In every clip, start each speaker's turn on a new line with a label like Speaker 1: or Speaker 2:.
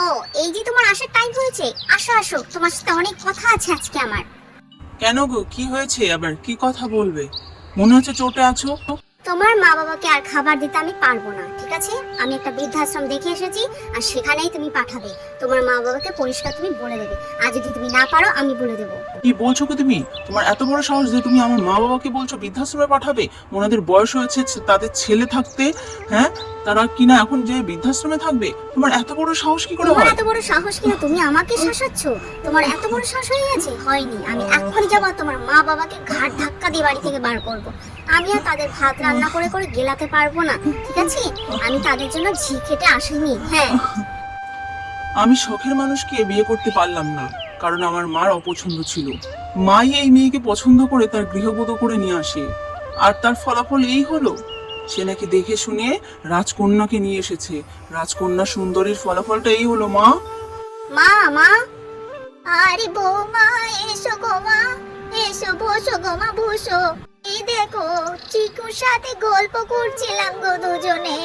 Speaker 1: ও, এই যে তোমার আসার টাইম হয়েছে, আসো আসো, তোমার সাথে অনেক কথা আছে আজকে আমার।
Speaker 2: কেন গো, কি হয়েছে আবার? কি কথা বলবে? মনে হচ্ছে চোটে আছো।
Speaker 1: তোমার মা বাবাকে আর খাবার দিতে আমি পারবো না, ঠিক আছে? আমি একটা বৃদ্ধাশ্রম দেখে এসেছি, আর সেখানেই তুমি পাঠাবে। তোমার মা বাবাকে পরিষ্কার তুমি বলে দেবে, আর যদি তুমি না পারো আমি বলে দেবো।
Speaker 2: কি বলছো গো তুমি? তোমার এত বড় সাহস যে তুমি আমার মা বাবাকে বলছো বৃদ্ধাশ্রমে পাঠাবে? ওনাদের বয়স হয়েছে, তাদের ছেলে থাকতে, হ্যাঁ, তারা কিনা এখন যে বৃদ্ধাশ্রমে থাকবে? তোমার এত বড় সাহস কি করে
Speaker 1: তোমার
Speaker 2: হয়?
Speaker 1: এত বড় সাহস কিনা তুমি আমাকে শাসাচ্ছ? তোমার এত বড় সাহস হয়ে গেছে? হয়নি, আমি এক্ষুনি যাবো, আর তোমার মা বাবাকে ঘাট ধাক্কা দিয়ে বাড়ি থেকে বার করব। আমি আর তাদের ভাত রান্না করে করে গেলাতে পারবো না, ঠিক আছে? আমি তাদের জন্য ঝি খেটে আসিনি। হ্যাঁ,
Speaker 2: আমি শখের মানুষকে বিয়ে করতে পারলাম না, কারণ আমার মার অপছন্দ ছিল। মাই এই মেয়েকে পছন্দ করে তার গৃহবধূ করে নিয়ে আসে, আর তার ফলাফল এই হলো। সে নাকি দেখে শুনে রাজকন্যাকে নিয়ে এসেছে। রাজকন্যা সুন্দরীর ফলাফলটা এই হলো মা।
Speaker 1: মা মা, আরে বৌমা, এসো গো মা, এসো, বসো গো মা, বসো। এই দেখো, চিকুর সাথে গল্প করছিলাম গো দুজনে।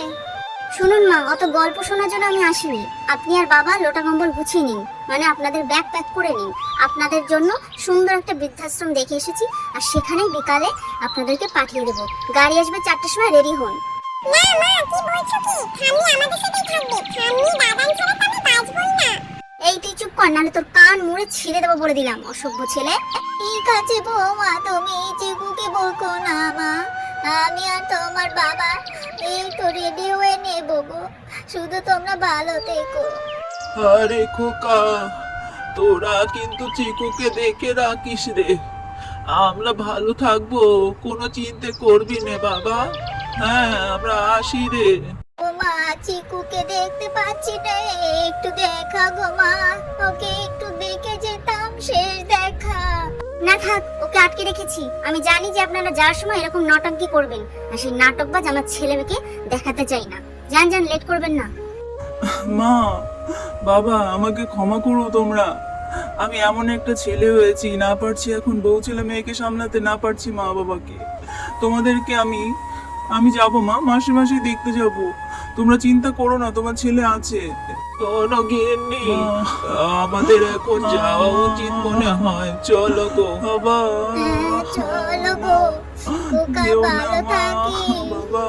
Speaker 1: শুনুন মা, অত গল্প শোনার জন্য আমি আসিনি। আপনি আর বাবা লোটা কম্বল গুছিয়ে নিন, মানে আপনাদের ব্যাগ প্যাক করে নিন। আপনাদের জন্য সুন্দর একটা বৃদ্ধাশ্রম দেখে এসেছি, আর সেখানেই বিকালে আপনাদেরকে পাঠিয়ে দেবো। গাড়ি আসবে 4টার সময়, রেডি হন।
Speaker 3: না মা, কি বলছো কি? ঠাম্মি আমাদের সাথেই থাকবে। ঠাম্মি দাদান ছাড়া তো আমি বাঁচবই না।
Speaker 1: এই তুই চুপ কর, নাহলে তোর কান মুড়ে ছিঁড়ে দেবো বলে দিলাম, অসভ্য ছেলে। ঠিক আছে বৌমা, তুমি চিকুকে বকো না মা। আমি আর তোমার বাবা এই তো রেডি হয়ে নেবো গো, শুধু তোমরা ভালো থেকো।
Speaker 2: আরে খোকা, তোরা কিন্তু চিকুকে দেখে রাখিস রে। আমরা ভালো থাকবো, কোনো চিন্তা করবি না বাবা। হ্যাঁ, আমরা আসি রে।
Speaker 1: ও মা, চিকুকে দেখতে পাচ্ছি না, একটু দেখা গো মা, ওকে একটু দেখে যেতাম, শেষ দেখা। না থাক, ওকে আটকে রেখেছি। আমি জানি যে আপনারা যাওয়ার সময় এরকম নটঙ্কি করবেন, আর সেই নাটকবাজ আমার ছেলেকে দেখাতে চাই না। যান যান, লেট করবেন না।
Speaker 2: মা, বাবা, আমাকে ক্ষমা করো তোমরা। আমি এমন একটা ছেলে হয়েছি, না পারছি এখন বউ ছেলে মেয়েকে সামলাতে, না পারছি মা বাবাকে। তোমাদেরকে আমি যাবো মা, মাসে মাসে দেখতে যাব। তোমরা চিন্তা করো না, তোমার ছেলে আছে। শোনো গিন্নি, আমাদের এখন যাওয়া উচিত মনে হয়। চলো গো বাবা।
Speaker 1: হ্যাঁ, চলো গো, খোকা
Speaker 2: যেও না
Speaker 1: ভালো
Speaker 2: মা,
Speaker 1: থাকি।
Speaker 2: বাবা।